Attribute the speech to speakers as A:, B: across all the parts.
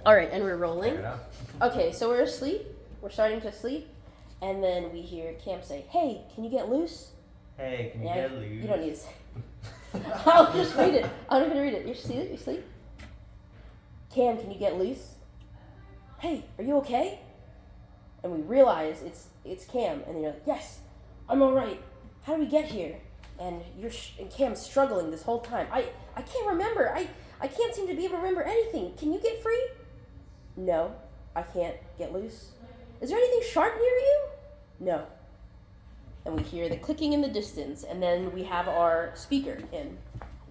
A: All right, and we're rolling. Okay, so we're asleep. We're starting to sleep. And then we hear Cam say, hey, can you get loose?
B: Hey, can you get loose?
A: You don't need to say. I'll just read it. I'm not going to read it. You see it? You sleep? Cam, can you get loose? Hey, are you okay? And we realize it's Cam. And you're like, yes, I'm all right. How did we get here? And and Cam's struggling this whole time. I can't remember. I can't seem to be able to remember anything. Can you get free? No, I can't get loose. Is there anything sharp near you? No. And we hear the clicking in the distance, and then we have our speaker in.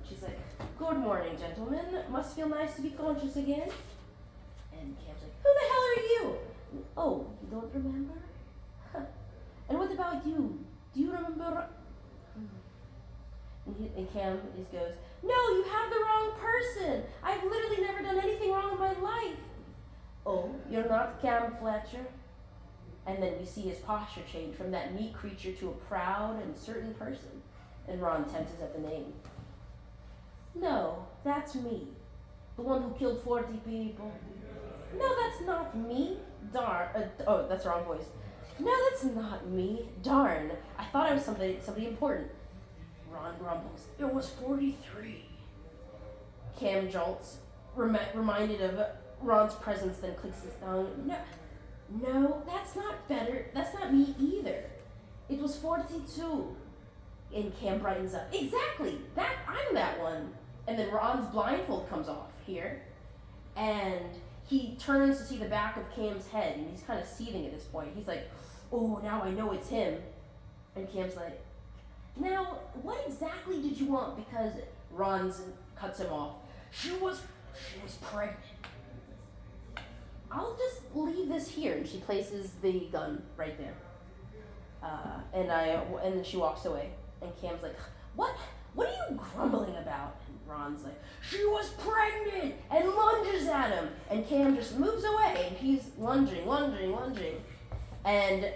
A: She's like, good morning, gentlemen. Must feel nice to be conscious again. And Cam's like, who the hell are you? Oh, you don't remember? Huh. And what about you? Do you remember? And Cam goes, no, you have the wrong person. I've literally never done anything wrong in my life. Oh, you're not Cam Fletcher? And then we see his posture change from that meek creature to a proud and certain person. And Ron tenses at the name. No, that's me. The one who killed 40 people. No, that's not me. Darn. Oh, that's the wrong voice. No, that's not me. Darn. I thought I was somebody important. Ron grumbles. It was 43. Cam jolts, reminded of Ron's presence, then clicks his tongue. No, that's not better. That's not me either. It was 42. And Cam brightens up. Exactly. I'm that one. And then Ron's blindfold comes off here. And he turns to see the back of Cam's head. And he's kind of seething at this point. He's like, oh, now I know it's him. And Cam's like, now, what exactly did you want? Because Ron cuts him off. She was pregnant. I'll just leave this here. And she places the gun right there. And then she walks away. And Cam's like, what are you grumbling about? And Ron's like, she was pregnant! And lunges at him. And Cam just moves away. And he's lunging. And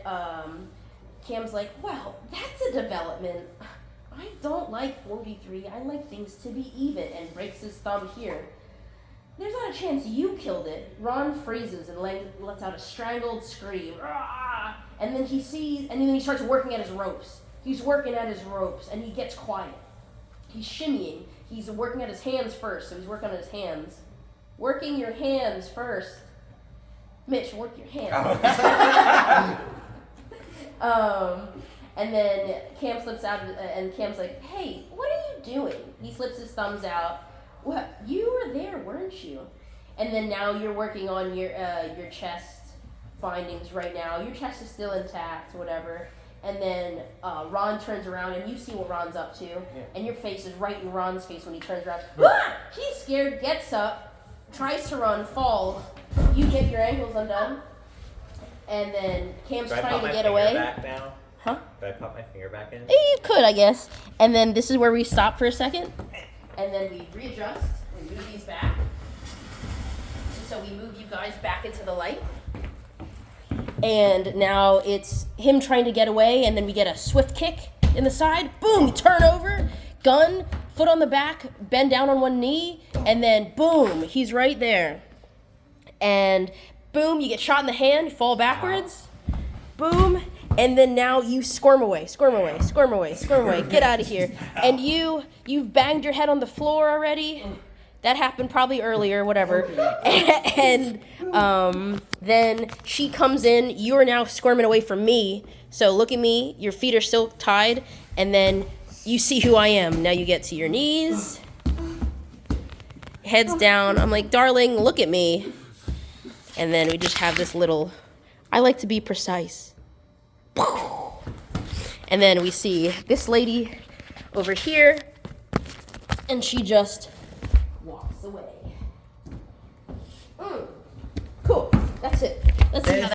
A: Cam's like, well, that's a development. I don't like 43. I like things to be even. And breaks his thumb here. There's not a chance you killed it. Ron freezes and lets out a strangled scream. And then he starts working at his ropes. He's working at his ropes, and he gets quiet. He's shimmying. He's working at his hands first, so he's working on his hands. Working your hands first. Mitch, work your hands. And then Cam slips out, and Cam's like, hey, what are you doing? He slips his thumbs out. What? You were there, weren't you? And then now you're working on your chest findings right now. Your chest is still intact, whatever. And then Ron turns around, and you see what Ron's up to. Yeah. And your face is right in Ron's face when he turns around. He's scared, gets up, tries to run, falls. You get your ankles undone. And then Cam's trying to get away.
B: Back now?
A: Huh?
B: Did I pop my finger back in?
A: You could, I guess. And then this is where we stop for a second. And then we readjust and move these back. So we move you guys back into the light. And now it's him trying to get away, and then we get a swift kick in the side. Boom, turn over, gun, foot on the back, bend down on one knee, and then boom, he's right there. And boom, you get shot in the hand, fall backwards. Boom, and then now you squirm away. Get out of here. And you've banged your head on the floor already. That happened probably earlier, whatever. And then she comes in. You are now squirming away from me. So look at me. Your feet are still tied. And then you see who I am. Now you get to your knees. Heads down. I'm like, darling, look at me. And then we just have this little, I like to be precise. And then we see this lady over here. And she just walks away. Cool. That's it. Let's see how that